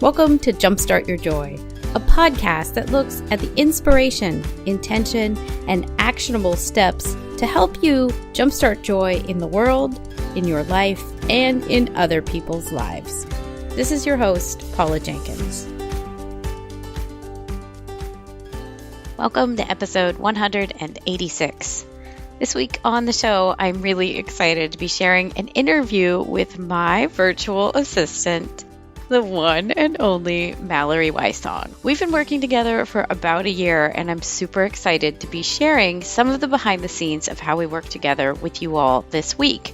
Welcome to Jumpstart Your Joy, a podcast that looks at the inspiration, intention, and actionable steps to help you jumpstart joy in the world, in your life, and in other people's lives. This is your host, Paula Jenkins. Welcome to episode 186. This week on the show, I'm really excited to be sharing an interview with my virtual assistant, the one and only Mallory Wisong. We've been working together for about a year, and I'm super excited to be sharing some of the behind the scenes of how we work together with you all this week.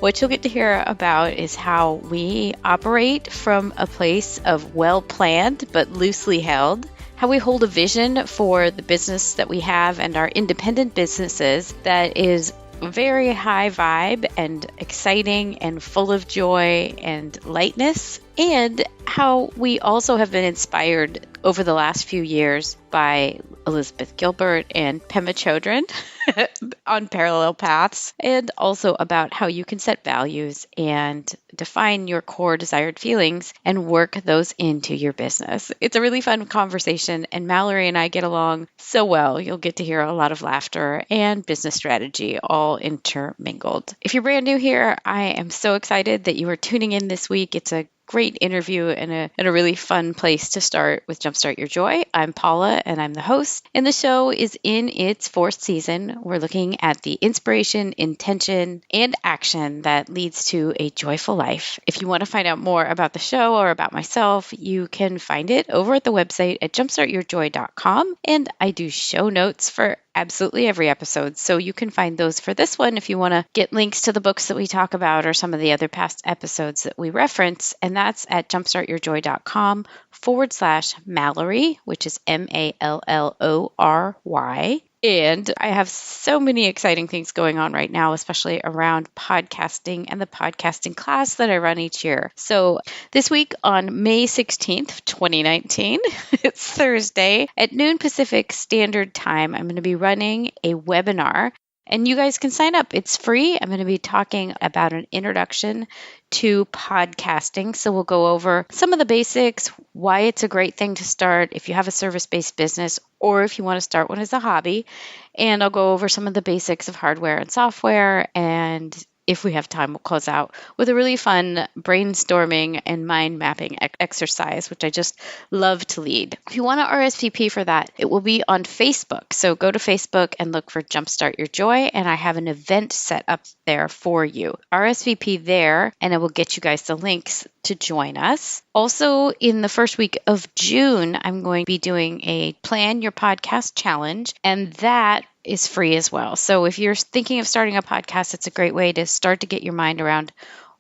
What you'll get to hear about is how we operate from a place of well-planned but loosely held, how we hold a vision for the business that we have and our independent businesses that is very high vibe and exciting and full of joy and lightness, and how we also have been inspired over the last few years by Elizabeth Gilbert and Pema Chodron on parallel paths, and also about how you can set values and define your core desired feelings and work those into your business. It's a really fun conversation, and Mallory and I get along so well. You'll get to hear a lot of laughter and business strategy all intermingled. If you're brand new here, I am so excited that you are tuning in this week. It's a great interview and a really fun place to start with Jumpstart Your Joy. I'm Paula and I'm the host, and the show is in its fourth season. We're looking at the inspiration, intention, and action that leads to a joyful life. If you want to find out more about the show or about myself, you can find it over at the website at jumpstartyourjoy.com, and I do show notes for absolutely every episode. So you can find those for this one if you want to get links to the books that we talk about or some of the other past episodes that we reference. And that's at jumpstartyourjoy.com/Mallory, which is Mallory. And I have so many exciting things going on right now, especially around podcasting and the podcasting class that I run each year. So this week on May 16th, 2019, it's Thursday at noon Pacific Standard Time, I'm going to be running a webinar. And you guys can sign up. It's free. I'm going to be talking about an introduction to podcasting. So we'll go over some of the basics, why it's a great thing to start if you have a service-based business or if you want to start one as a hobby. And I'll go over some of the basics of hardware and software. And if we have time, we'll close out with a really fun brainstorming and mind mapping exercise, which I just love to lead. If you want to RSVP for that, it will be on Facebook. So go to Facebook and look for Jumpstart Your Joy, and I have an event set up there for you. RSVP there, and it will get you guys the links to join us. Also, in the first week of June, I'm going to be doing a Plan Your Podcast Challenge, and that is free as well. So if you're thinking of starting a podcast, it's a great way to start to get your mind around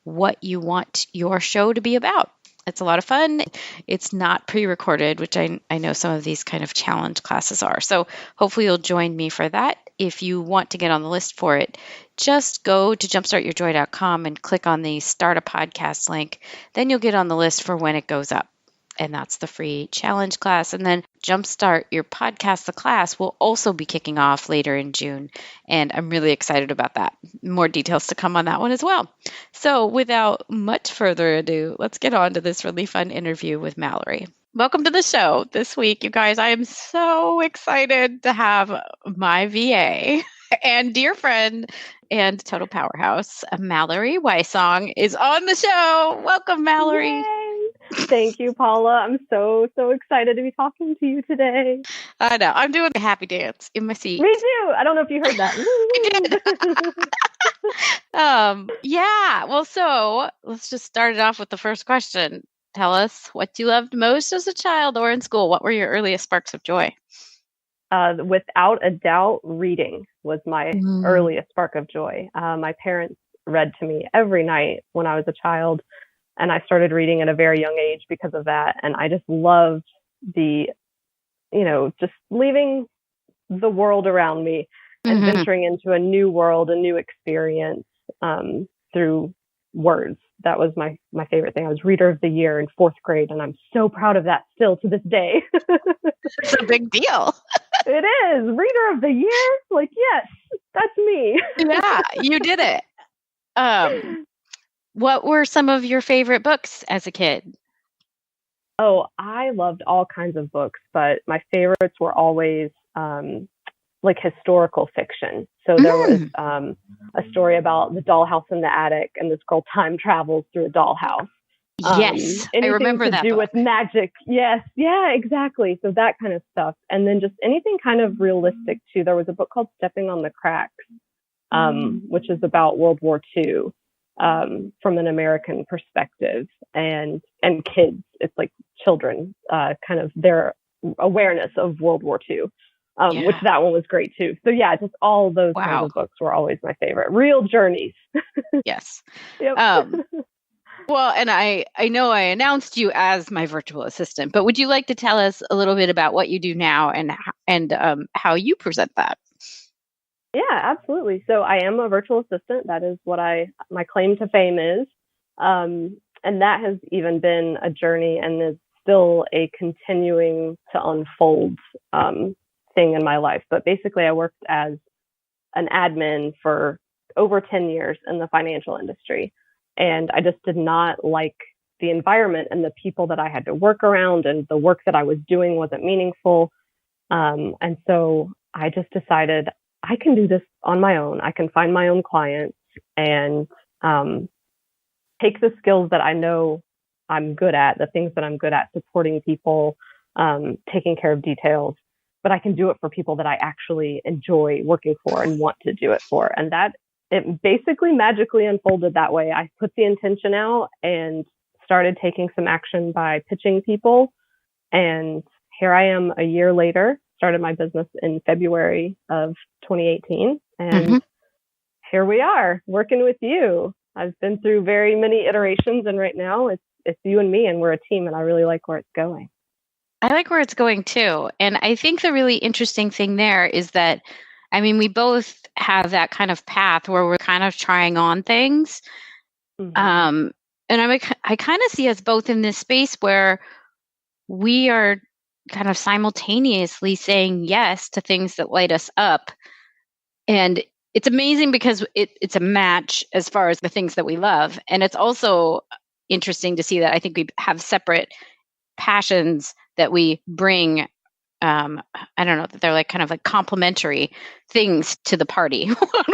what you want your show to be about. It's a lot of fun. It's not pre-recorded, which I know some of these kind of challenge classes are. So hopefully you'll join me for that. If you want to get on the list for it, just go to jumpstartyourjoy.com and click on the Start a Podcast link. Then you'll get on the list for when it goes up. And that's the free challenge class. And then Jumpstart Your Podcast, the class, will also be kicking off later in June. And I'm really excited about that. More details to come on that one as well. So without much further ado, let's get on to this really fun interview with Mallory. Welcome to the show this week, you guys. I am so excited to have my VA and dear friend and total powerhouse, Mallory Wisong, is on the show. Welcome, Mallory. Yay! Thank you, Paula. I'm so excited to be talking to you today. I know. I'm doing a happy dance in my seat. Me too. I don't know if you heard that. I did. Yeah. Well, so let's just start it off with the first question. Tell us what you loved most as a child or in school. What were your earliest sparks of joy? Without a doubt, reading was my earliest spark of joy. My parents read to me every night when I was a child. And I started reading at a very young age because of that. And I just loved just leaving the world around me and venturing into a new world, a new experience through words. That was my favorite thing. I was Reader of the Year in 4th grade, and I'm so proud of that still to this day. It's a big deal. It is. Reader of the Year? Like, yes, that's me. Yeah, you did it. What were some of your favorite books as a kid? Oh, I loved all kinds of books, but my favorites were always like historical fiction. So there was a story about the dollhouse in the attic, and this girl time travels through a dollhouse. Yes, I Anything remember to that do book. with magic. Yes. Yeah, exactly. So that kind of stuff. And then just anything kind of realistic too. There was a book called Stepping on the Cracks, which is about World War II, from an American perspective, and kids. It's like children, kind of their awareness of World War II. Which that one was great too. So yeah, just all those kinds of books were always my favorite. Real journeys. Yes. Yep. Well, and I know I announced you as my virtual assistant, but would you like to tell us a little bit about what you do now and how you present that? Yeah, absolutely. So I am a virtual assistant. That is what my claim to fame is. And that has even been a journey and is still a continuing to unfold thing in my life. But basically, I worked as an admin for over 10 years in the financial industry. And I just did not like the environment and the people that I had to work around, and the work that I was doing wasn't meaningful. And so I just decided I can do this on my own. I can find my own clients and take the skills that I know I'm good at, the things that I'm good at, supporting people, taking care of details, but I can do it for people that I actually enjoy working for and want to do it for. And that it basically magically unfolded that way. I put the intention out and started taking some action by pitching people. And here I am a year later, started my business in February of 2018. And here we are working with you. I've been through very many iterations, and right now it's you and me, and we're a team, and I really like where it's going. I like where it's going too. And I think the really interesting thing there is that, I mean, we both have that kind of path where we're kind of trying on things. And I kind of see us both in this space where we are kind of simultaneously saying yes to things that light us up. And it's amazing because it's a match as far as the things that we love. And it's also interesting to see that I think we have separate passions that we bring. I don't know, that they're like kind of like complementary things to the party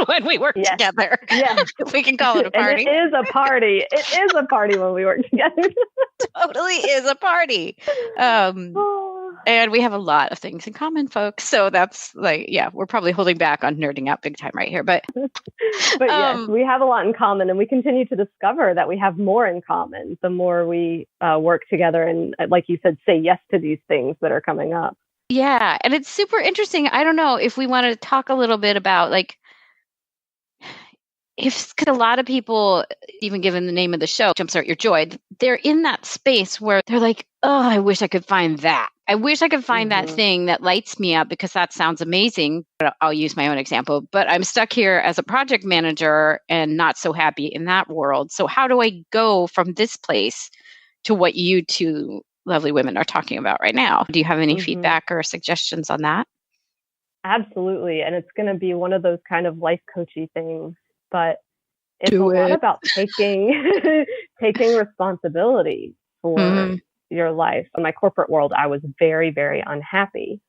when we work together. Yeah. If we can call it a party. And it is a party. It is a party when we work together. Totally is a party. And we have a lot of things in common, folks. So that's like, yeah, we're probably holding back on nerding out big time right here. But yes, we have a lot in common, and we continue to discover that we have more in common the more we work together and, like you said, say yes to these things that are coming up. Yeah. And it's super interesting. I don't know if we want to talk a little bit about like, because a lot of people, even given the name of the show, Jumpstart Your Joy, they're in that space where they're like, oh, I wish I could find that. I wish I could find that thing that lights me up because that sounds amazing. But I'll use my own example. But I'm stuck here as a project manager and not so happy in that world. So how do I go from this place to what you two lovely women are talking about right now? Do you have any feedback or suggestions on that? Absolutely. And it's going to be one of those kind of life coachy things. But it's a lot about taking responsibility for your life. In my corporate world, I was very, very unhappy.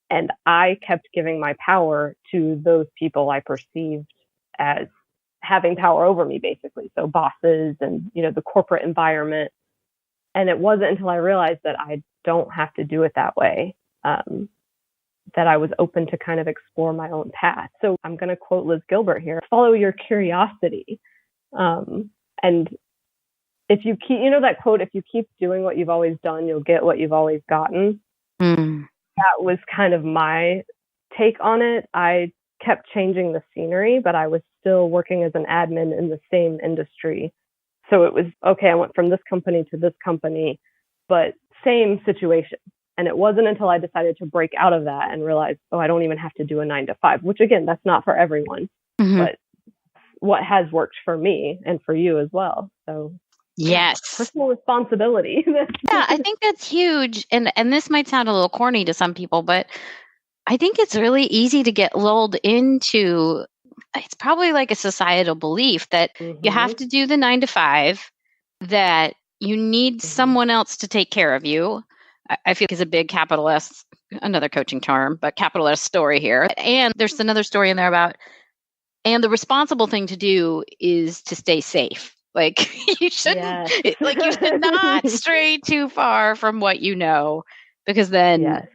And I kept giving my power to those people I perceived as having power over me, basically. So bosses and, the corporate environment. And it wasn't until I realized that I don't have to do it that way, that I was open to kind of explore my own path. So I'm going to quote Liz Gilbert here: follow your curiosity. And if you keep, that quote, if you keep doing what you've always done, you'll get what you've always gotten. That was kind of my take on it. I kept changing the scenery, but I was still working as an admin in the same industry. So it was, okay, I went from this company to this company, but same situation. And it wasn't until I decided to break out of that and realize, oh, I don't even have to do a 9-to-5, which again, that's not for everyone, but what has worked for me and for you as well. So yes, personal responsibility. Yeah, I think that's huge. And this might sound a little corny to some people, but I think it's really easy to get lulled into, it's probably like a societal belief that you have to do the 9-to-5, that You need someone else to take care of you. I feel like is a big capital S, another coaching term, but capital S story here. And there's another story in there about, and the responsible thing to do is to stay safe. Like you shouldn't, like you should not stray too far from what you know, because then,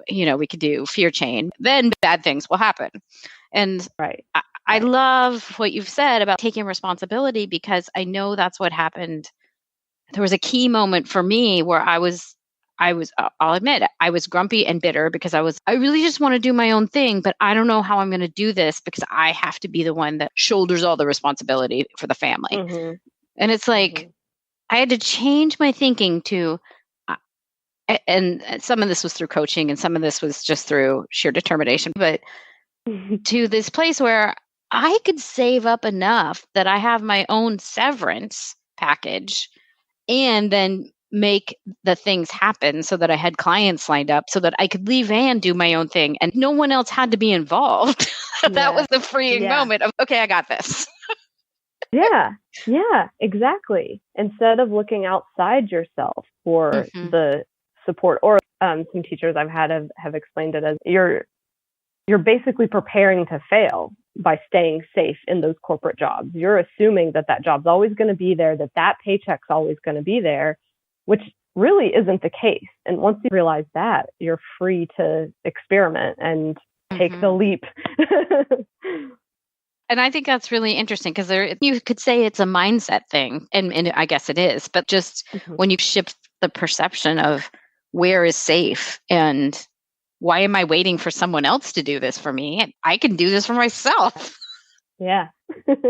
we could do fear chain. Then bad things will happen. And I love what you've said about taking responsibility, because I know that's what happened. There was a key moment for me where I'll admit, I was grumpy and bitter because I really just want to do my own thing, but I don't know how I'm going to do this because I have to be the one that shoulders all the responsibility for the family. Mm-hmm. And it's like, I had to change my thinking to, and some of this was through coaching and some of this was just through sheer determination, but to this place where I could save up enough that I have my own severance package and then make the things happen so that I had clients lined up so that I could leave and do my own thing and no one else had to be involved. That was the freeing moment of, okay, I got this. Yeah, exactly. Instead of looking outside yourself for the support, or some teachers I've had have explained it as you're basically preparing to fail by staying safe in those corporate jobs. You're assuming that job's always going to be there, that paycheck's always going to be there, which really isn't the case. And once you realize that, you're free to experiment and take the leap. And I think that's really interesting because you could say it's a mindset thing, and I guess it is, but just when you shift the perception of where is safe and why am I waiting for someone else to do this for me? I can do this for myself. Yeah.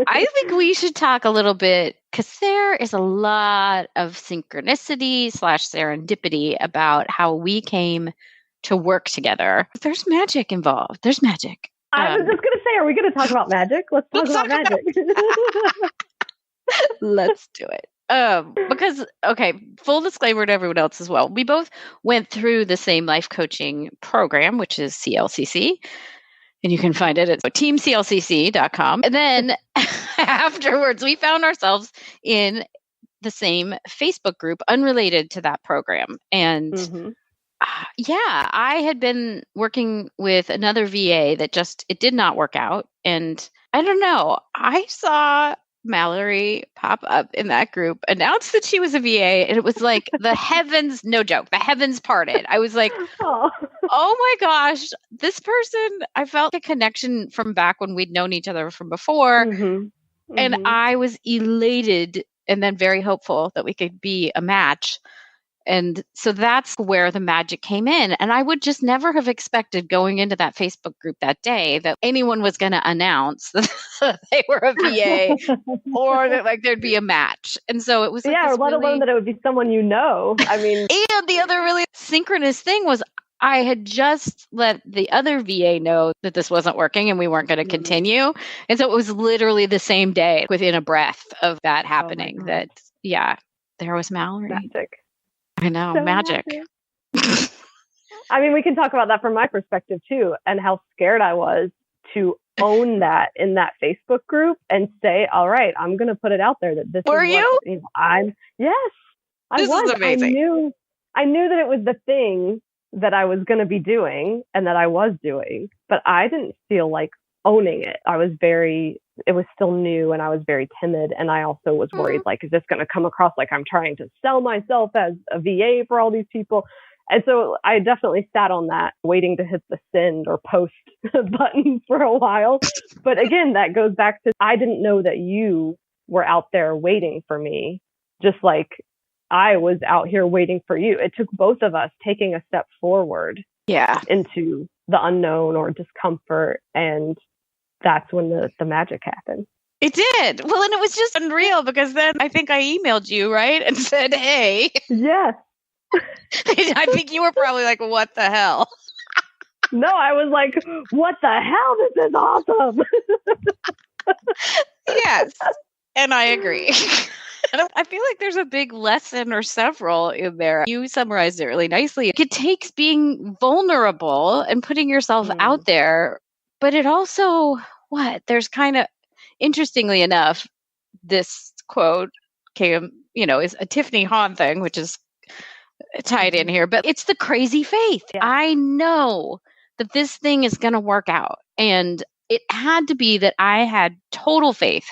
I think we should talk a little bit, because there is a lot of synchronicity / serendipity about how we came to work together. There's magic involved. There's magic. I was just going to say, are we going to talk about magic? Let's talk about magic. Let's do it. Because, okay, full disclaimer to everyone else as well. We both went through the same life coaching program, which is CLCC. And you can find it at teamclcc.com. And then afterwards, we found ourselves in the same Facebook group unrelated to that program. And I had been working with another VA that it did not work out. And I don't know, I saw Mallory pop up in that group, announced that she was a VA, and it was like the heavens, no joke, the heavens parted. I was like, oh my gosh, this person, I felt a connection from back when we'd known each other from before. And I was elated and then very hopeful that we could be a match. And so that's where the magic came in. And I would just never have expected going into that Facebook group that day that anyone was going to announce that they were a VA or that there'd be a match. And so it was or let alone that it would be someone you know. I mean, and the other really synchronous thing was I had just let the other VA know that this wasn't working and we weren't going to continue. And so it was literally the same day, within a breath of that happening, that there was Mallory. Magic. I know, so magic. I mean, we can talk about that from my perspective too, and how scared I was to own that in that Facebook group and say, all right, I'm going to put it out there that this Were is you? I was amazing. I knew that it was the thing that I was going to be doing and that I was doing, but I didn't feel like owning it. It was still new and I was very timid. And I also was worried, is this going to come across like I'm trying to sell myself as a VA for all these people? And so I definitely sat on that, waiting to hit the send or post button for a while. But again, that goes back to, I didn't know that you were out there waiting for me, just like I was out here waiting for you. It took both of us taking a step forward into the unknown or discomfort, and that's when the magic happened. It did. Well, and it was just unreal because then I think I emailed you, right? And said, hey. Yes. I think you were probably like, what the hell? No, I was like, what the hell? This is awesome. Yes. And I agree. I feel like there's a big lesson or several in there. You summarized it really nicely. It takes being vulnerable and putting yourself out there, but it also, there's kind of, interestingly enough, this quote came, is a Tiffany Hahn thing, which is tied in here, but it's the crazy faith. Yeah. I know that this thing is going to work out. And it had to be that I had total faith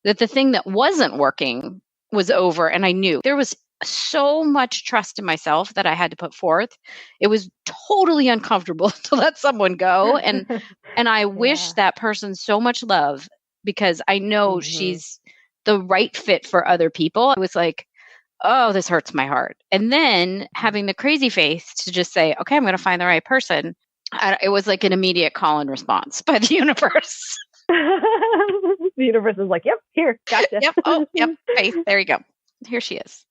that the thing that wasn't working was over. And I knew there was so much trust in myself that I had to put forth. It was totally uncomfortable to let someone go. And I wish that person so much love, because I know she's the right fit for other people. I was like, oh, this hurts my heart. And then having the crazy faith to just say, okay, I'm going to find the right person. It was like an immediate call and response by the universe. The universe is like, yep, here, gotcha. Yep. Oh, yep. Faith. There you go. Here she is.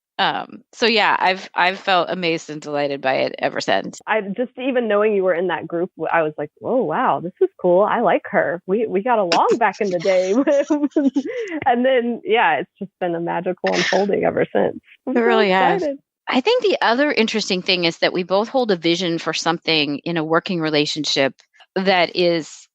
So yeah, I've felt amazed and delighted by it ever since. I just, even knowing you were in that group, I was like, oh wow, this is cool. I like her. We got along back in the day. And then it's just been a magical unfolding ever since. It really has. I think the other interesting thing is that we both hold a vision for something in a working relationship that is,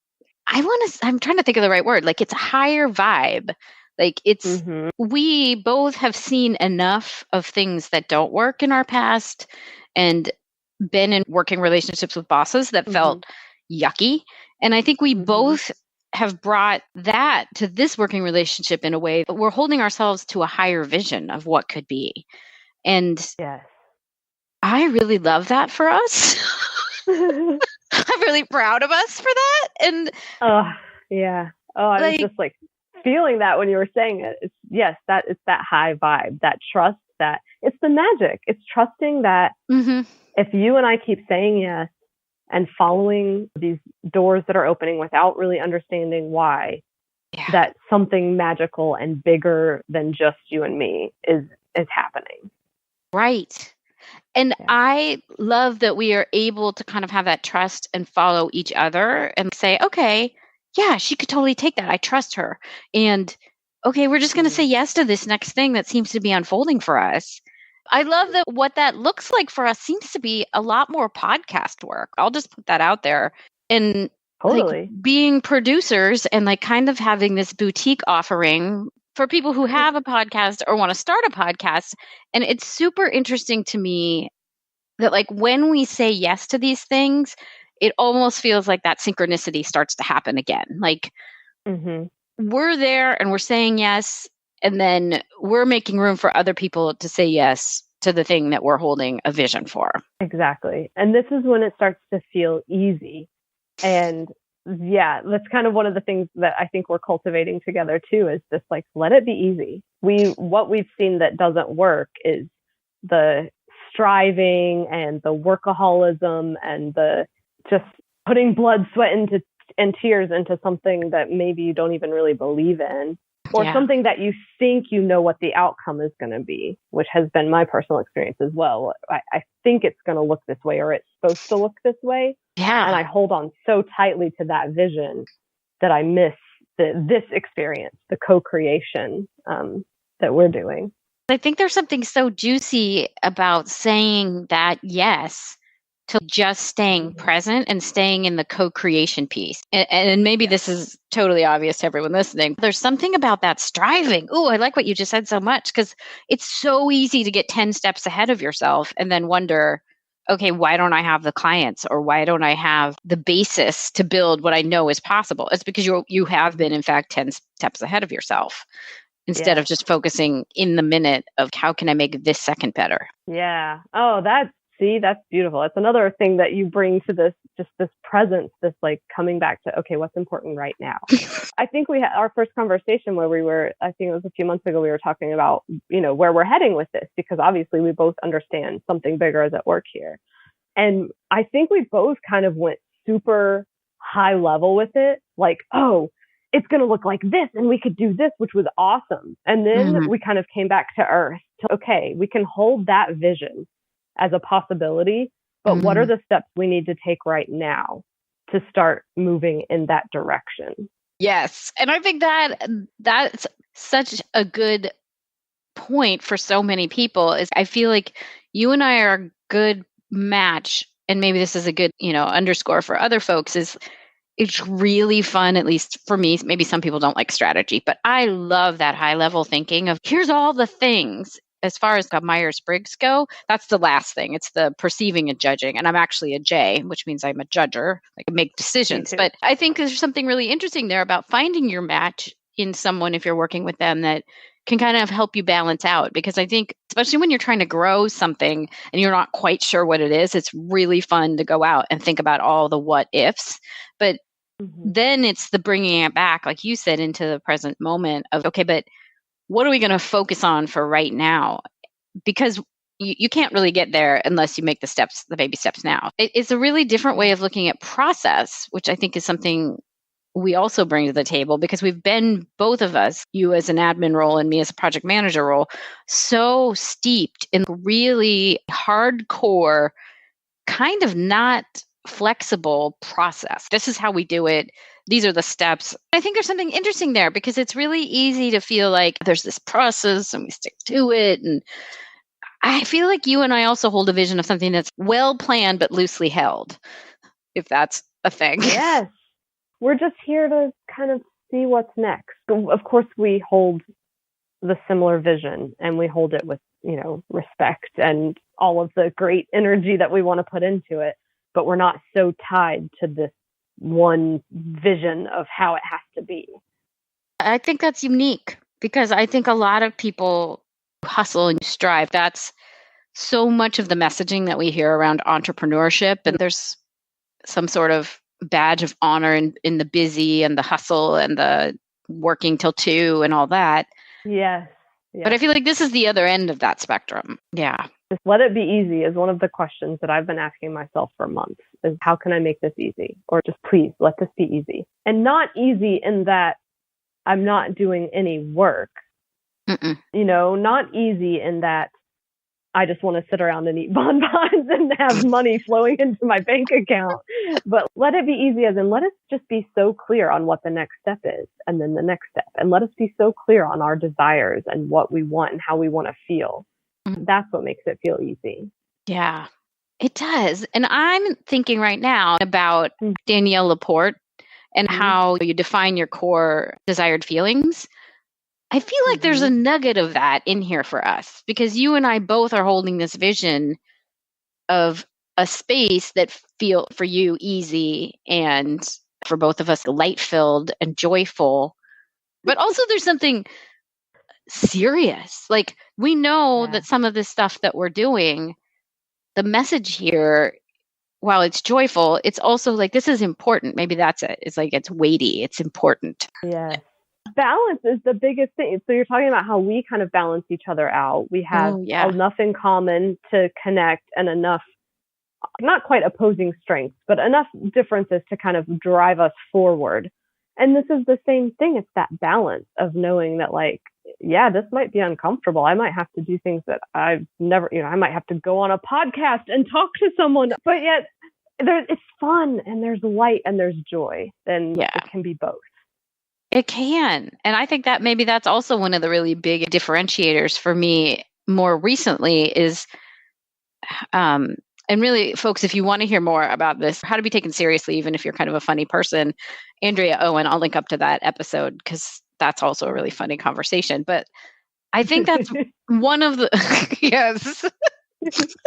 I'm trying to think of the right word. Like, it's a higher vibe. Like, it's, we both have seen enough of things that don't work in our past and been in working relationships with bosses that felt yucky. And I think we both have brought that to this working relationship in a way that we're holding ourselves to a higher vision of what could be. And I really love that for us. I'm really proud of us for that. And I was just like feeling that when you were saying it. It's that high vibe, that trust, that it's the magic. It's trusting that if you and I keep saying yes and following these doors that are opening without really understanding why, that something magical and bigger than just you and me is happening. Right. And I love that we are able to kind of have that trust and follow each other and say, okay, yeah, she could totally take that. I trust her. And okay, we're just going to say yes to this next thing that seems to be unfolding for us. I love that what that looks like for us seems to be a lot more podcast work. I'll just put that out there. And like being producers and like kind of having this boutique offering for people who have a podcast or want to start a podcast. And it's super interesting to me that like when we say yes to these things, it almost feels like that synchronicity starts to happen again. Like we're there and we're saying yes, and then we're making room for other people to say yes to the thing that we're holding a vision for. Exactly. And this is when it starts to feel easy. And that's kind of one of the things that I think we're cultivating together too, is just like, let it be easy. What we've seen that doesn't work is the striving and the workaholism and the just putting blood, sweat, and tears into something that maybe you don't even really believe in, or something that you think you know what the outcome is going to be, which has been my personal experience as well. I think it's going to look this way, or it's supposed to look this way. Yeah. And I hold on so tightly to that vision that I miss this experience, the co-creation that we're doing. I think there's something so juicy about saying that yes to just staying present and staying in the co-creation piece. And maybe this is totally obvious to everyone listening. There's something about that striving. Oh, I like what you just said so much, because it's so easy to get 10 steps ahead of yourself and then wonder, okay, why don't I have the clients, or why don't I have the basis to build what I know is possible? It's because you have been, in fact, 10 steps ahead of yourself instead of just focusing in the minute of how can I make this second better? Yeah. Oh, that's beautiful. It's another thing that you bring to this, just this presence, this like coming back to, okay, what's important right now? I think we had our first conversation where I think it was a few months ago, we were talking about, where we're heading with this, because obviously we both understand something bigger is at work here. And I think we both kind of went super high level with it. Like, oh, it's going to look like this and we could do this, which was awesome. And then we kind of came back to earth to, okay, we can hold that vision as a possibility, but what are the steps we need to take right now to start moving in that direction? Yes. And I think that's such a good point for so many people. Is I feel like you and I are a good match, and maybe this is a good, underscore for other folks, is It's really fun, at least for me. Maybe some people don't like strategy, but I love that high level thinking of here's all the things. As far as Myers-Briggs go, that's the last thing. It's the perceiving and judging. And I'm actually a J, which means I'm a judger. I can make decisions. But I think there's something really interesting there about finding your match in someone, if you're working with them, that can kind of help you balance out. Because I think, especially when you're trying to grow something and you're not quite sure what it is, it's really fun to go out and think about all the what ifs. But then it's the bringing it back, like you said, into the present moment of, okay, but what are we going to focus on for right now? Because you can't really get there unless you make the baby steps now. It's a really different way of looking at process, which I think is something we also bring to the table, because we've been, both of us, you as an admin role and me as a project manager role, so steeped in really hardcore, kind of not flexible process. This is how we do it. These are the steps. I think there's something interesting there, because it's really easy to feel like there's this process and we stick to it. And I feel like you and I also hold a vision of something that's well planned but loosely held, if that's a thing. Yes. We're just here to kind of see what's next. Of course, we hold the similar vision, and we hold it with, respect and all of the great energy that we want to put into it. But we're not so tied to this one vision of how it has to be. I think that's unique, because I think a lot of people hustle and strive. That's so much of the messaging that we hear around entrepreneurship. And there's some sort of badge of honor in the busy and the hustle and the working till 2 and all that. Yes. But I feel like this is the other end of that spectrum. Yeah. Just let it be easy is one of the questions that I've been asking myself for months, is how can I make this easy? Or just please let this be easy. And not easy in that I'm not doing any work. Not easy in that I just want to sit around and eat bonbons and have money flowing into my bank account. But let it be easy, as in let us just be so clear on what the next step is, and then the next step. And let us be so clear on our desires and what we want and how we want to feel. That's what makes it feel easy. Yeah, it does. And I'm thinking right now about Danielle Laporte and how you define your core desired feelings. I feel like there's a nugget of that in here for us, because you and I both are holding this vision of a space that feel for you easy, and for both of us light-filled and joyful. But also there's something serious. Like, we know that some of this stuff that we're doing, the message here, while it's joyful, it's also like, this is important. Maybe that's it. It's like, it's weighty. It's important. Yeah. Balance is the biggest thing. So you're talking about how we kind of balance each other out. We have enough in common to connect, and enough, not quite opposing strengths, but enough differences to kind of drive us forward. And this is the same thing. It's that balance of knowing that, like, this might be uncomfortable. I might have to do things that I've never, I might have to go on a podcast and talk to someone, but yet it's fun, and there's light, and there's joy. And it can be both. It can. And I think that maybe that's also one of the really big differentiators for me more recently is, and really, folks, if you want to hear more about this, how to be taken seriously, even if you're kind of a funny person, Andrea Owen, I'll link up to that episode, because that's also a really funny conversation. But I think that's one of the, yes.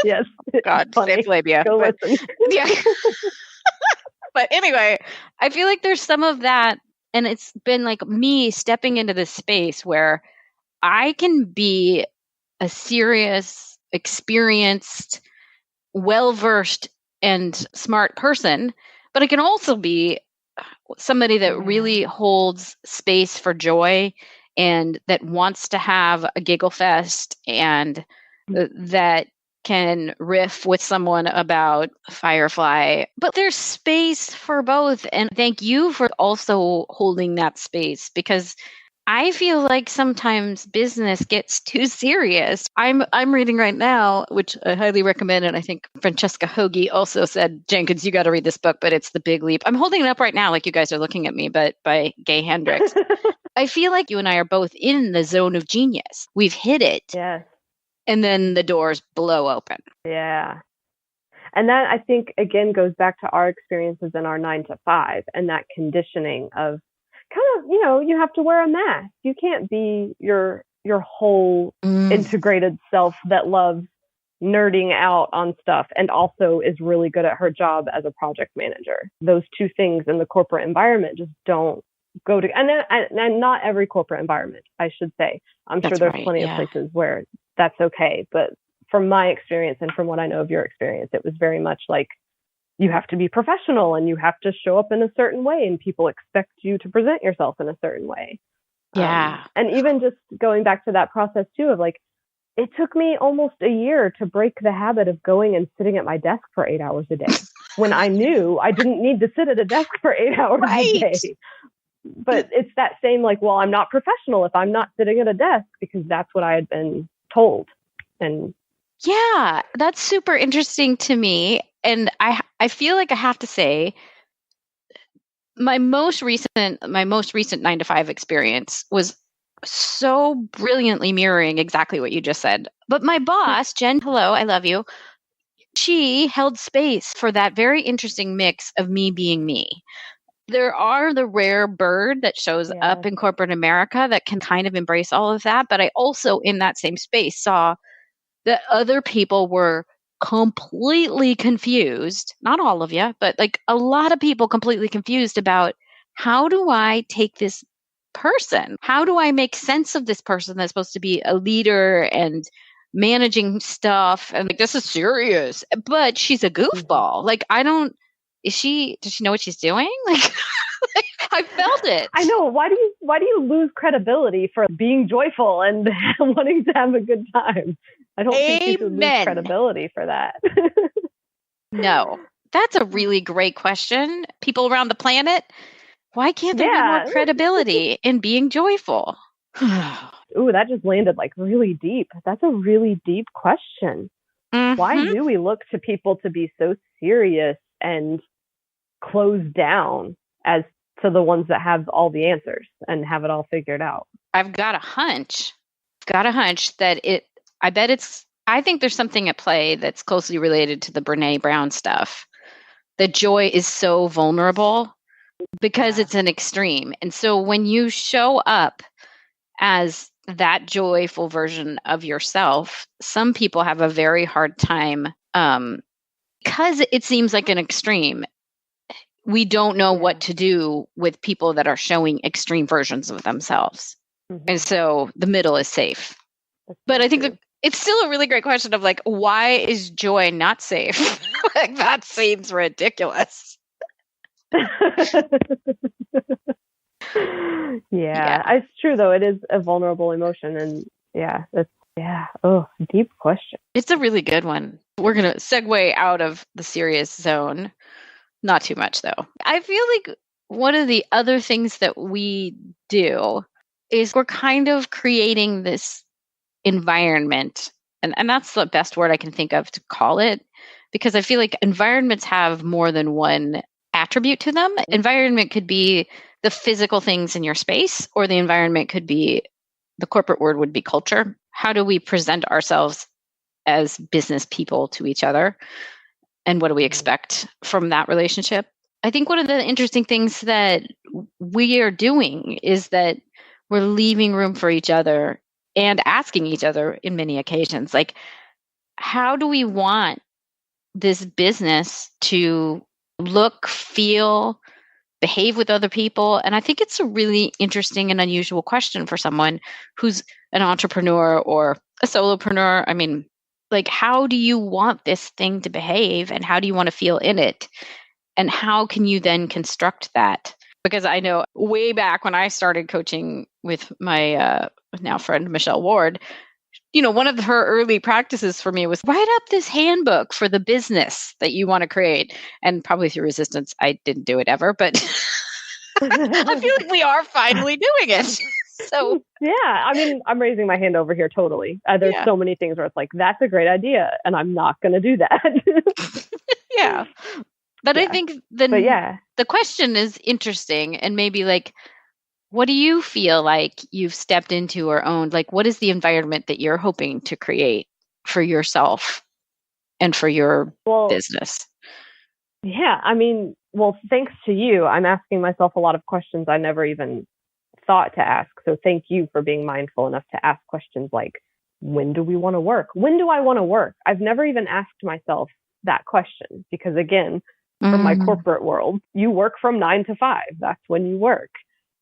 Yes. God, safe labia. Go listen. Yeah. But anyway, I feel like there's some of that. And it's been like me stepping into this space where I can be a serious, experienced, well-versed, and smart person, but I can also be somebody that really holds space for joy, and that wants to have a giggle fest, and that can riff with someone about Firefly. But there's space for both. And thank you for also holding that space, because I feel like sometimes business gets too serious. I'm reading right now, which I highly recommend, and I think Francesca Hoagie also said, Jenkins, you got to read this book, but it's The Big Leap. I'm holding it up right now like you guys are looking at me, but by Gay Hendricks. I feel like you and I are both in the zone of genius. We've hit it. Yes. And then the doors blow open. Yeah. And that, I think, again, goes back to our experiences in our 9 to 5 and that conditioning of kind of, you have to wear a mask. You can't be your whole integrated self that loves nerding out on stuff and also is really good at her job as a project manager. Those two things in the corporate environment just don't go to, and not every corporate environment, I should say. I'm sure there's plenty of places where that's okay. But from my experience and from what I know of your experience, it was very much like you have to be professional and you have to show up in a certain way and people expect you to present yourself in a certain way. Yeah. And even just going back to that process too of like, it took me almost a year to break the habit of going and sitting at my desk for 8 hours a day when I knew I didn't need to sit at a desk for 8 hours a day. But it's that same like, well, I'm not professional if I'm not sitting at a desk because that's what I had been told. And yeah, that's super interesting to me. And I feel like I have to say my most recent 9 to 5 experience was so brilliantly mirroring exactly what you just said. But my boss, Jen, hello, I love you. She held space for that very interesting mix of me being me. There are the rare bird that shows up in corporate America that can kind of embrace all of that. But I also, in that same space, saw that other people were completely confused. Not all of you, but like a lot of people completely confused about how do I take this person? How do I make sense of this person that's supposed to be a leader and managing stuff? And like, this is serious, but she's a goofball. Like, does she know what she's doing? Like, I felt it. I know. Why do you lose credibility for being joyful and wanting to have a good time? I don't think you should lose credibility for that. No, that's a really great question. People around the planet, why can't there be more credibility in being joyful? Ooh, that just landed like really deep. That's a really deep question. Mm-hmm. Why do we look to people to be so serious and closed down as to the ones that have all the answers and have it all figured out? I've got a hunch. That I think there's something at play that's closely related to the Brene Brown stuff. The joy is so vulnerable because it's an extreme. And so when you show up as that joyful version of yourself, some people have a very hard time because it seems like an extreme. We don't know what to do with people that are showing extreme versions of themselves. Mm-hmm. And so the middle is safe. But I think it's still a really great question of like, why is joy not safe? Like, that seems ridiculous. It's true though. It is a vulnerable emotion, and deep question. It's a really good one. We're going to segue out of the serious zone. Not too much though. I feel like one of the other things that we do is we're kind of creating this environment, and that's the best word I can think of to call it, because I feel like environments have more than one attribute to them. Environment could be the physical things in your space, or the environment could be, the corporate word would be culture. How do we present ourselves as business people to each other? And what do we expect from that relationship? I think one of the interesting things that we are doing is that we're leaving room for each other and asking each other in many occasions, like, how do we want this business to look, feel, behave with other people? And I think it's a really interesting and unusual question for someone who's an entrepreneur or a solopreneur. I mean, like, how do you want this thing to behave, and how do you want to feel in it? And how can you then construct that? Because I know way back when I started coaching with my now friend, Michelle Ward, one of her early practices for me was write up this handbook for the business that you want to create. And probably through resistance, I didn't do it ever, but I feel like we are finally doing it. So I mean, I'm raising my hand over here totally. There's so many things where it's like, that's a great idea, and I'm not going to do that. But I think the question is interesting, and maybe like, what do you feel like you've stepped into or owned? Like, what is the environment that you're hoping to create for yourself and for your business? Yeah, I mean, well, thanks to you, I'm asking myself a lot of questions I never even thought to ask. So thank you for being mindful enough to ask questions like, when do we want to work? When do I want to work? I've never even asked myself that question because, again, from my corporate world, you work from 9 to 5. That's when you work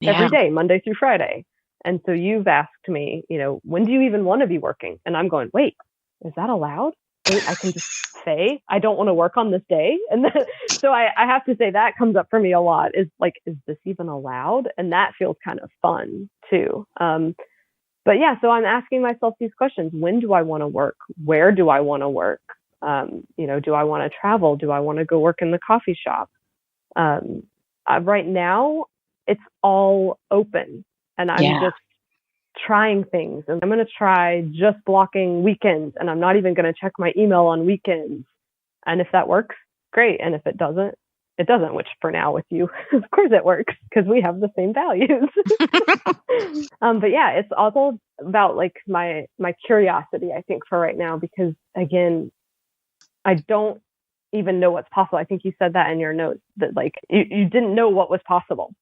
every day, Monday through Friday. And so you've asked me, when do you even want to be working? And I'm going, wait, is that allowed? Wait, I can just say I don't want to work on this day. And then, so I have to say that comes up for me a lot is like, is this even allowed? And that feels kind of fun too. But yeah, so I'm asking myself these questions. When do I want to work? Where do I want to work? Do I want to travel? Do I want to go work in the coffee shop? Right now, it's all open and I'm just trying things. And I'm going to try just blocking weekends and I'm not even going to check my email on weekends. And if that works, great. And if it doesn't, it doesn't, which for now with you, of course it works because we have the same values. But yeah, it's all about like my curiosity, I think, for right now, because again, I don't even know what's possible. I think you said that in your notes that like you didn't know what was possible.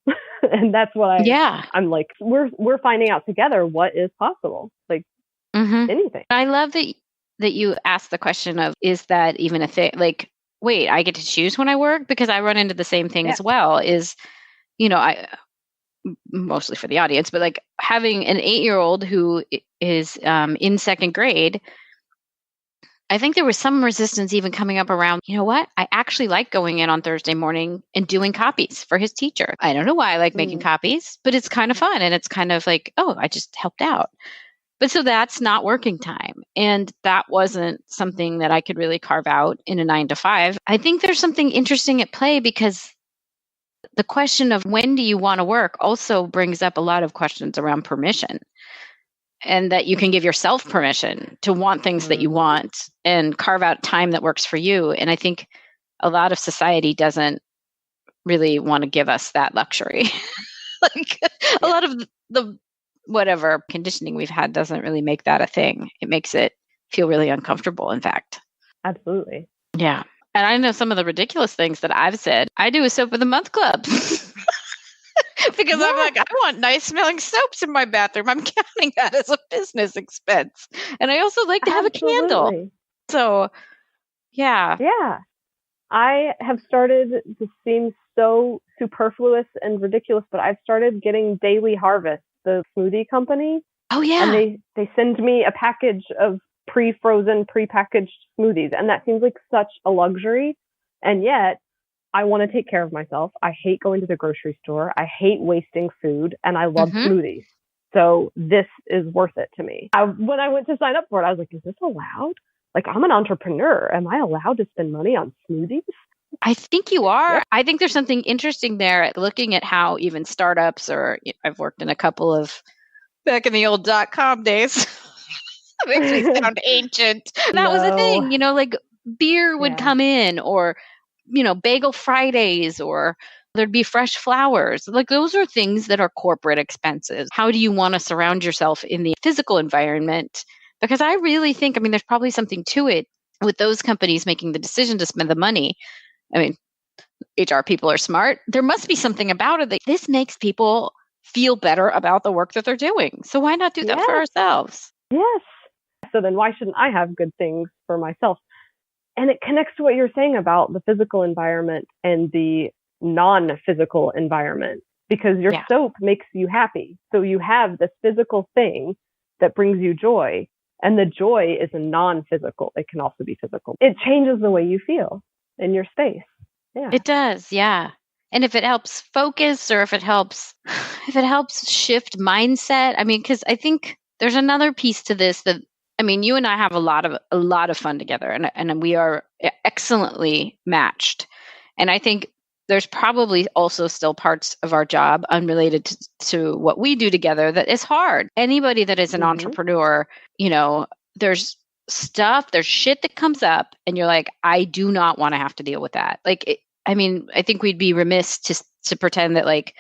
And that's what I'm like, we're finding out together what is possible. Like anything. I love that you asked the question of, is that even a thing? Like, wait, I get to choose when I work? Because I run into the same thing as well is, I mostly for the audience, but like having an 8-year-old who is in second grade, I think there was some resistance even coming up around, you know what? I actually like going in on Thursday morning and doing copies for his teacher. I don't know why I like making copies, but it's kind of fun. And it's kind of like, oh, I just helped out. But so that's not working time. And that wasn't something that I could really carve out in a 9 to 5. I think there's something interesting at play because the question of when do you want to work also brings up a lot of questions around permission. And that you can give yourself permission to want things that you want and carve out time that works for you. And I think a lot of society doesn't really want to give us that luxury. Like a lot of the whatever conditioning we've had doesn't really make that a thing. It makes it feel really uncomfortable, in fact. Absolutely. Yeah. And I know some of the ridiculous things that I've said. I do a soap of the month club. Because I'm like, I want nice smelling soaps in my bathroom. I'm counting that as a business expense. And I also like to have a candle. So, yeah. Yeah. I have started, this seems so superfluous and ridiculous, but I've started getting Daily Harvest, the smoothie company. Oh, yeah. And they send me a package of pre-frozen, pre-packaged smoothies. And that seems like such a luxury. And yet, I want to take care of myself. I hate going to the grocery store. I hate wasting food. And I love smoothies. So this is worth it to me. When I went to sign up for it, I was like, is this allowed? Like, I'm an entrepreneur. Am I allowed to spend money on smoothies? I think you are. Yeah. I think there's something interesting there at looking at how even startups, or I've worked in a couple of back in the old .com days. It makes me sound ancient. That was a thing, like beer would come in, or Bagel Fridays, or there'd be fresh flowers. Like those are things that are corporate expenses. How do you want to surround yourself in the physical environment? Because I really think, there's probably something to it with those companies making the decision to spend the money. HR people are smart. There must be something about it that this makes people feel better about the work that they're doing. So why not do that for ourselves? Yes. So then why shouldn't I have good things for myself? And it connects to what you're saying about the physical environment and the non-physical environment, because your soap makes you happy. So you have this physical thing that brings you joy, and the joy is a non-physical. It can also be physical. It changes the way you feel in your space. Yeah. It does. Yeah. And if it helps focus, or if it helps shift mindset, because I think there's another piece to this that, you and I have a lot of fun together, and we are excellently matched. And I think there's probably also still parts of our job unrelated to what we do together that is hard. Anybody that is an entrepreneur, there's shit that comes up and you're like, I do not want to have to deal with that. Like, I think we'd be remiss to pretend that like,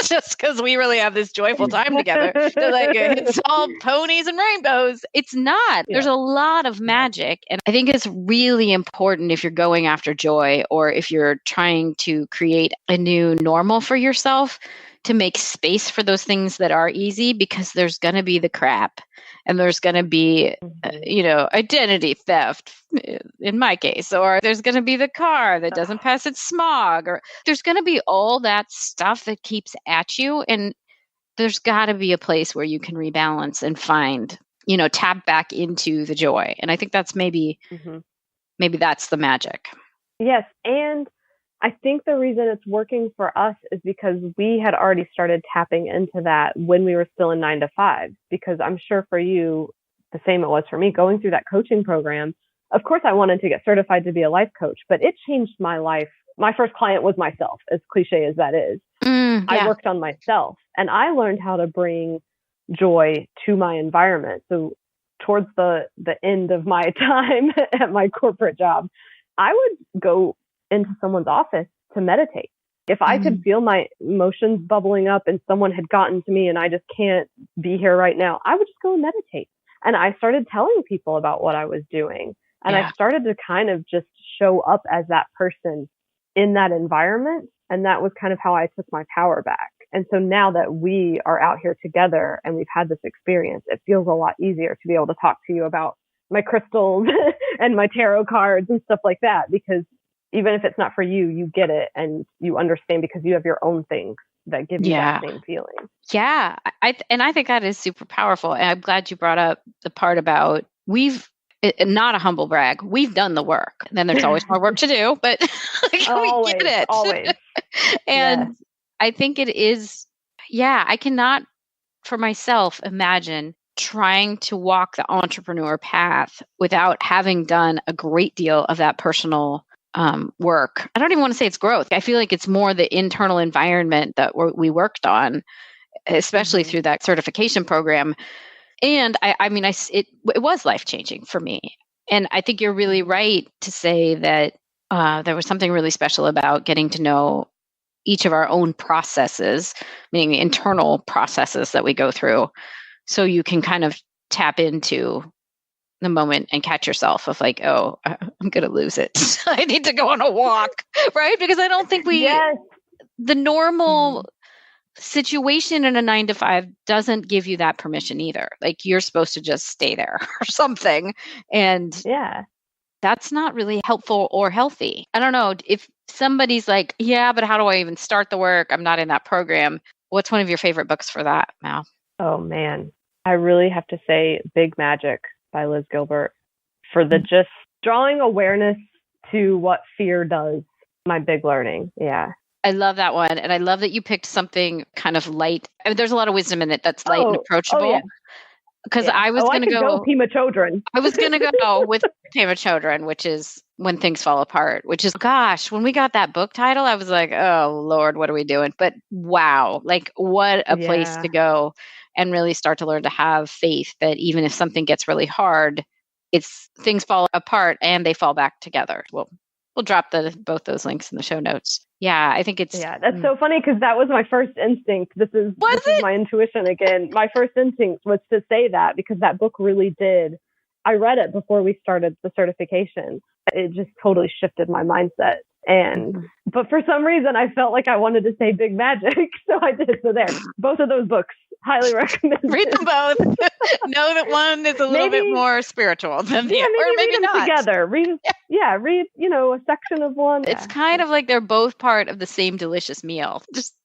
just because we really have this joyful time together, that like it's all ponies and rainbows. It's not. There's a lot of magic. And I think it's really important if you're going after joy or if you're trying to create a new normal for yourself to make space for those things that are easy, because there's going to be the crap and there's going to be, identity theft in my case, or there's going to be the car that doesn't pass its smog, or there's going to be all that stuff that keeps at you. And there's got to be a place where you can rebalance and find, tap back into the joy. And I think that's maybe that's the magic. Yes. And I think the reason it's working for us is because we had already started tapping into that when we were still in 9 to 5, because I'm sure for you, the same it was for me going through that coaching program. Of course, I wanted to get certified to be a life coach, but it changed my life. My first client was myself, as cliche as that is. I worked on myself and I learned how to bring joy to my environment. So towards the end of my time at my corporate job, I would go into someone's office to meditate. If I could feel my emotions bubbling up and someone had gotten to me and I just can't be here right now, I would just go and meditate. And I started telling people about what I was doing. And I started to kind of just show up as that person in that environment. And that was kind of how I took my power back. And so now that we are out here together and we've had this experience, it feels a lot easier to be able to talk to you about my crystals and my tarot cards and stuff like that, because even if it's not for you, you get it and you understand because you have your own things that give you that same feeling. Yeah. I think that is super powerful. And I'm glad you brought up the part about not a humble brag. We've done the work. Then there's always more work to do, but we get it. Always. And I think it is, I cannot for myself imagine trying to walk the entrepreneur path without having done a great deal of that personal work. I don't even want to say it's growth. I feel like it's more the internal environment that we worked on, especially through that certification program. And it was life-changing for me. And I think you're really right to say that there was something really special about getting to know each of our own processes, meaning the internal processes that we go through. So you can kind of tap into the moment and catch yourself of like, oh, I'm going to lose it. I need to go on a walk, right? Because I don't think the normal situation in a 9 to 5 doesn't give you that permission either. Like you're supposed to just stay there or something. And that's not really helpful or healthy. I don't know if somebody's like, but how do I even start the work? I'm not in that program. What's one of your favorite books for that, Mal? Oh man, I really have to say Big Magic by Liz Gilbert for the just drawing awareness to what fear does. My big learning. Yeah. I love that one. And I love that you picked something kind of light. I mean, there's a lot of wisdom in it that's light and approachable. Because I was going to go Pema Chodron. I was going to go with Pema Chodron, which is When Things Fall Apart, which is, gosh, when we got that book title, I was like, oh, Lord, what are we doing? But wow, like what a place to go and really start to learn to have faith that even if something gets really hard, things fall apart and they fall back together. We'll drop both those links in the show notes. Yeah, I think it's... Yeah, that's so funny because that was my first instinct. This is my intuition again. My first instinct was to say that because that book really did. I read it before we started the certification. It just totally shifted my mindset. But for some reason, I felt like I wanted to say Big Magic. So I did. So there, both of those books, highly recommend. Read them both. Know that one is a little bit more spiritual than the other. Or maybe read them not. Together. Read, a section of one. It's kind of like they're both part of the same delicious meal, just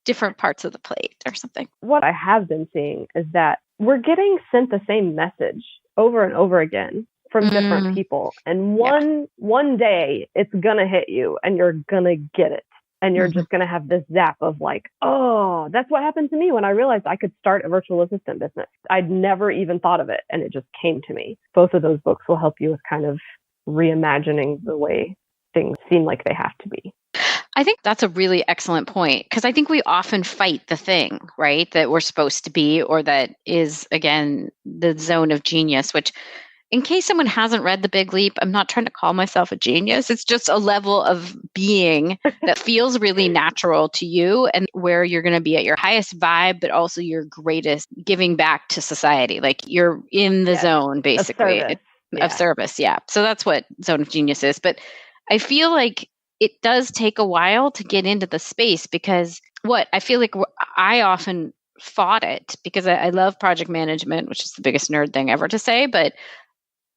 different parts of the plate or something. What I have been seeing is that we're getting sent the same message over and over again from different people. And one day it's going to hit you and you're going to get it. And you're just going to have this zap of like, oh, that's what happened to me when I realized I could start a virtual assistant business. I'd never even thought of it. And it just came to me. Both of those books will help you with kind of reimagining the way things seem like they have to be. I think that's a really excellent point because I think we often fight the thing, right, that we're supposed to be or that is, again, the zone of genius, which in case someone hasn't read The Big Leap, I'm not trying to call myself a genius. It's just a level of being that feels really natural to you and where you're going to be at your highest vibe, but also your greatest giving back to society. Like you're in the zone, basically, of service. Yeah. So that's what Zone of Genius is. But I feel like it does take a while to get into the space because I feel like I often fought it because I love project management, which is the biggest nerd thing ever to say, but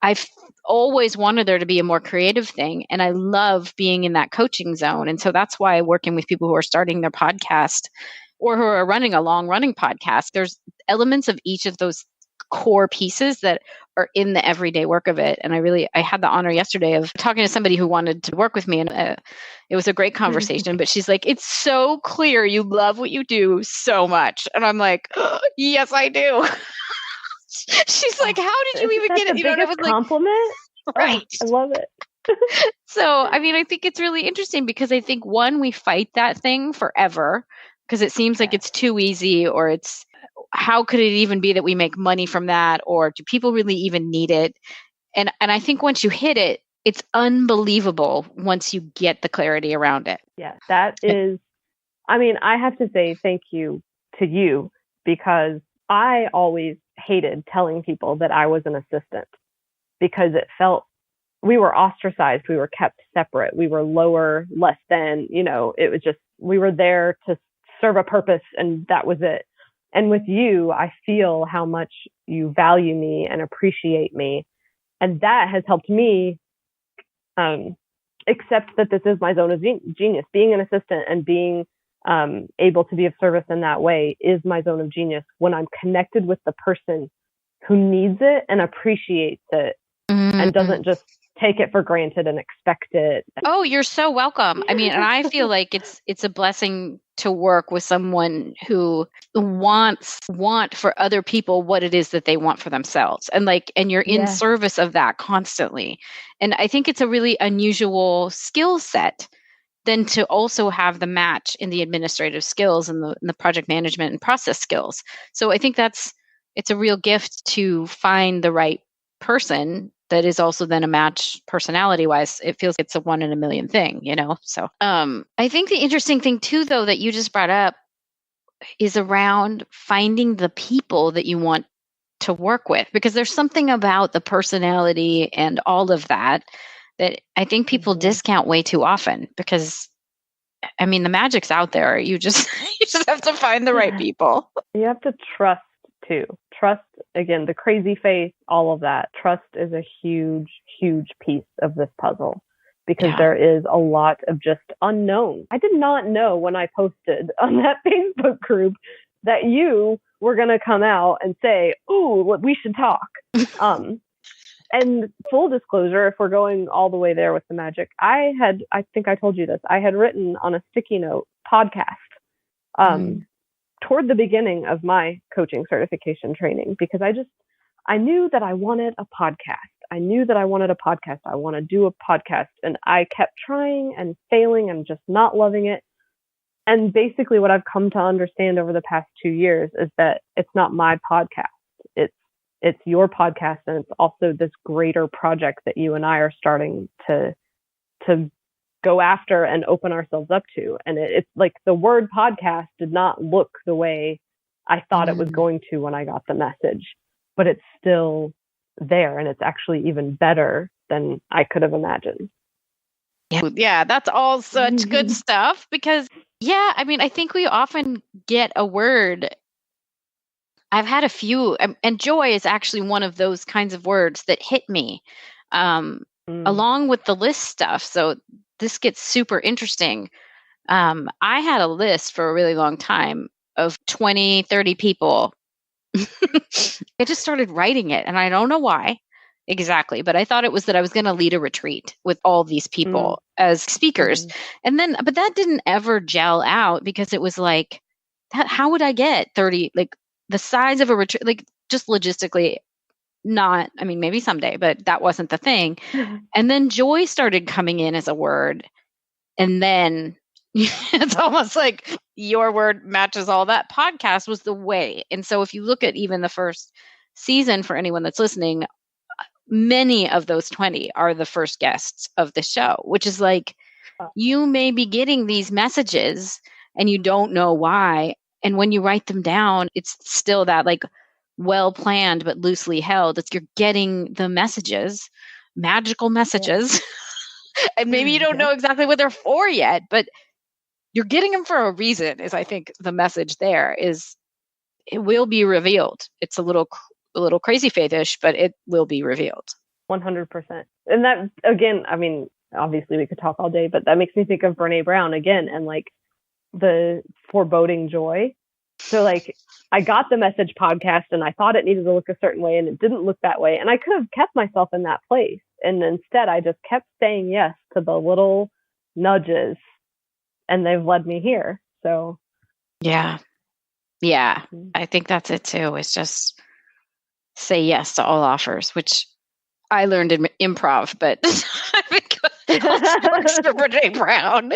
I've always wanted there to be a more creative thing. And I love being in that coaching zone. And so that's why working with people who are starting their podcast or who are running a long running podcast, there's elements of each of those core pieces that are in the everyday work of it. And I had the honor yesterday of talking to somebody who wanted to work with me. And it was a great conversation, but she's like, it's so clear you love what you do so much. And I'm like, oh, yes, I do. She's like, how did you even get it? You know, it was compliment. Right. Oh, I love it. So, I mean, I think it's really interesting because I think we fight that thing forever because it seems like it's too easy, or it's, how could it even be that we make money from that? Or do people really even need it? And I think once you hit it, it's unbelievable once you get the clarity around it. Yeah, that is, I mean, I have to say thank you to you because I always hated telling people that I was an assistant because it felt we were ostracized. We were kept separate. We were lower, less than, you know, it was just, we were there to serve a purpose and that was it. And with you, I feel how much you value me and appreciate me. And that has helped me accept that this is my zone of genius. Being an assistant and being able to be of service in that way is my zone of genius when I'm connected with the person who needs it and appreciates it and doesn't just take it for granted and expect it. Oh, you're so welcome. I mean, and I feel like it's a blessing to work with someone who want for other people what it is that they want for themselves. And you're in service of that constantly. And I think it's a really unusual skill set then to also have the match in the administrative skills and the project management and process skills. So I think it's a real gift to find the right person that is also then a match personality wise. It feels like it's a 1 in a million thing, you know? So I think the interesting thing too, though, that you just brought up is around finding the people that you want to work with, because there's something about the personality and all of that I think people discount way too often because, I mean, the magic's out there. You just have to find the right people. You have to trust too. Trust, again, the crazy face, all of that. Trust is a huge, huge piece of this puzzle because there is a lot of just unknown. I did not know when I posted on that Facebook group that you were going to come out and say, "Ooh, we should talk." And full disclosure, if we're going all the way there with the magic, I think I told you this, I had written on a sticky note podcast toward the beginning of my coaching certification training, because I knew that I wanted a podcast. I want to do a podcast. And I kept trying and failing and just not loving it. And basically what I've come to understand over the past 2 years is that it's not my podcast. It's your podcast, and it's also this greater project that you and I are starting to go after and open ourselves up to. And it's like the word podcast did not look the way I thought it was going to when I got the message, but it's still there, and it's actually even better than I could have imagined. Yeah, that's all such good stuff because, I mean, I think we often get a word. I've had a few, and joy is actually one of those kinds of words that hit me along with the list stuff. So this gets super interesting. I had a list for a really long time of 20, 30 people. I just started writing it, and I don't know why exactly, but I thought it was that I was going to lead a retreat with all these people as speakers. But that didn't ever gel out because it was like, how would I get 30, like, the size of a retreat, like just logistically not, I mean, maybe someday, but that wasn't the thing. And then joy started coming in as a word. And then it's almost like your word matches all that. Podcast was the way. And so if you look at even the first season for anyone that's listening, many of those 20 are the first guests of the show, which is like, you may be getting these messages and you don't know why. And when you write them down, it's still that like well planned but loosely held. It's you're getting the messages, magical messages. Yeah. And maybe you don't know exactly what they're for yet, but you're getting them for a reason, is I think the message there is it will be revealed. It's a little crazy faith-ish, but it will be revealed. 100%. And that, again, I mean, obviously we could talk all day, but that makes me think of Brene Brown again and like the foreboding joy. So like I got the message podcast and I thought it needed to look a certain way and it didn't look that way. And I could have kept myself in that place. And instead I just kept saying yes to the little nudges and they've led me here. So yeah, I think that's it too. It's just say yes to all offers, which I learned in improv, but I think it also works for Brene Brown.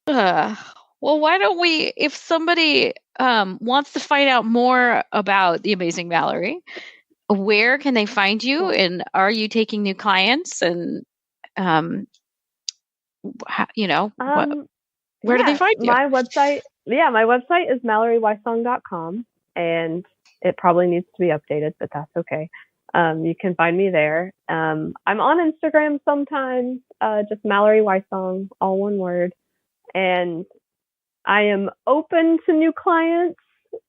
Well, why don't we, if somebody wants to find out more about the amazing Mallory, where can they find you? And are you taking new clients? And, where do they find you? My website is MalloryWisong.com, and it probably needs to be updated, but that's okay. You can find me there. I'm on Instagram sometimes, just Mallory Wisong, all one word. And I am open to new clients,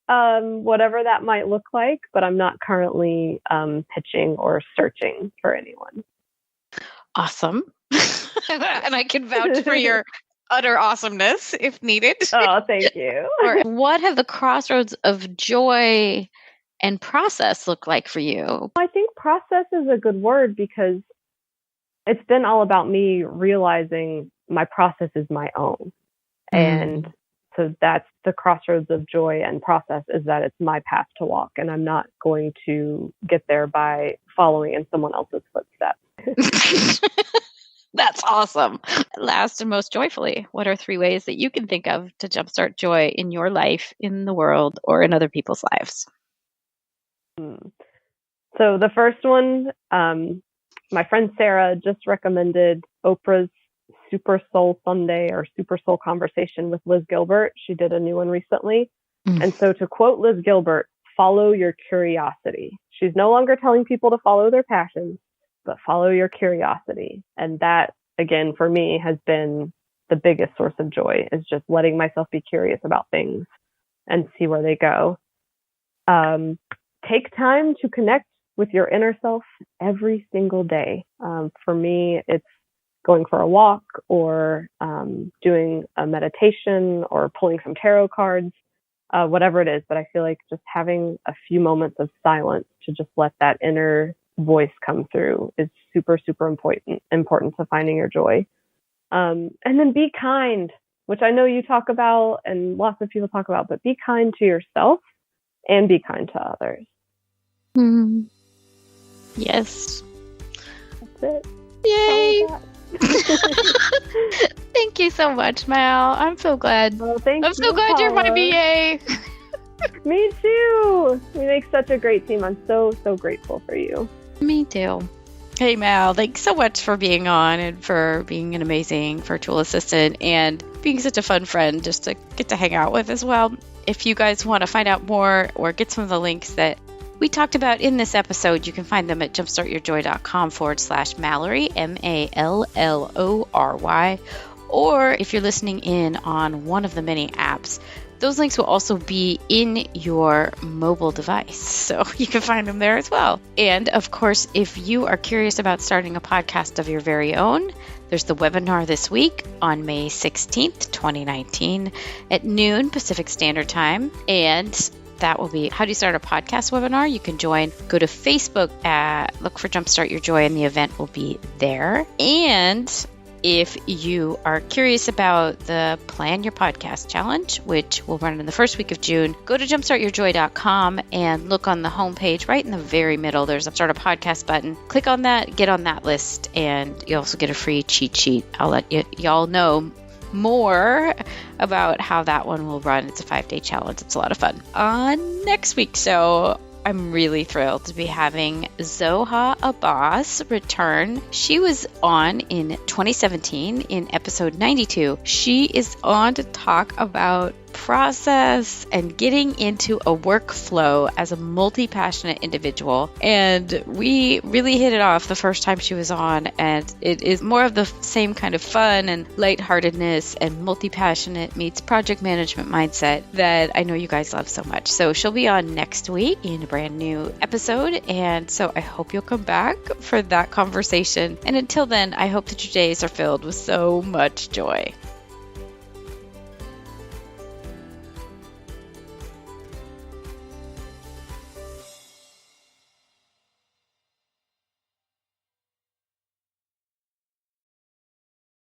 whatever that might look like, but I'm not currently pitching or searching for anyone. Awesome. And I can vouch for your utter awesomeness if needed. Oh, thank you. Or what have the crossroads of joy and process look like for you? I think process is a good word because it's been all about me realizing my process is my own. And so that's the crossroads of joy and process, is that it's my path to walk and I'm not going to get there by following in someone else's footsteps. That's awesome. Last and most joyfully, what are 3 ways that you can think of to jumpstart joy in your life, in the world, or in other people's lives? So the first one, my friend Sarah just recommended Oprah's Super Soul Sunday or Super Soul Conversation with Liz Gilbert. She did a new one recently. And so to quote Liz Gilbert, follow your curiosity. She's no longer telling people to follow their passions, but follow your curiosity. And that, again, for me, has been the biggest source of joy, is just letting myself be curious about things and see where they go. Take time to connect with your inner self every single day. For me, it's going for a walk or doing a meditation or pulling some tarot cards, whatever it is. But I feel like just having a few moments of silence to just let that inner voice come through is super, super important to finding your joy. And then be kind, which I know you talk about and lots of people talk about, but be kind to yourself and be kind to others. Yes. That's it. Yay. Thank you so much, Mal. I'm so glad. Well, thank you. I'm so glad you're my BA. Me too. We make such a great team. I'm so, so grateful for you. Me too. Hey, Mal, thanks so much for being on and for being an amazing virtual assistant and being such a fun friend just to get to hang out with as well. If you guys want to find out more or get some of the links that we talked about in this episode, you can find them at jumpstartyourjoy.com/Mallory, MALLORY. Or if you're listening in on one of the many apps, those links will also be in your mobile device. So you can find them there as well. And of course, if you are curious about starting a podcast of your very own, there's the webinar this week on May 16th, 2019 at noon Pacific Standard Time. And that will be How Do You Start a Podcast webinar. You can join. Go to Facebook, look for Jumpstart Your Joy, and the event will be there. And if you are curious about the Plan Your Podcast Challenge, which will run in the first week of June, go to jumpstartyourjoy.com and look on the homepage right in the very middle. There's a Start a Podcast button. Click on that, get on that list, and you also get a free cheat sheet. I'll let y'all know more about how that one will run. It's a 5-day challenge. It's a lot of fun. Next week, so I'm really thrilled to be having Zoha Abbas return. She was on in 2017 in episode 92. She is on to talk about process and getting into a workflow as a multi-passionate individual. And we really hit it off the first time she was on, and it is more of the same kind of fun and lightheartedness and multi-passionate meets project management mindset that I know you guys love so much. So she'll be on next week in a brand new episode, and so I hope you'll come back for that conversation. And until then, I hope that your days are filled with so much joy.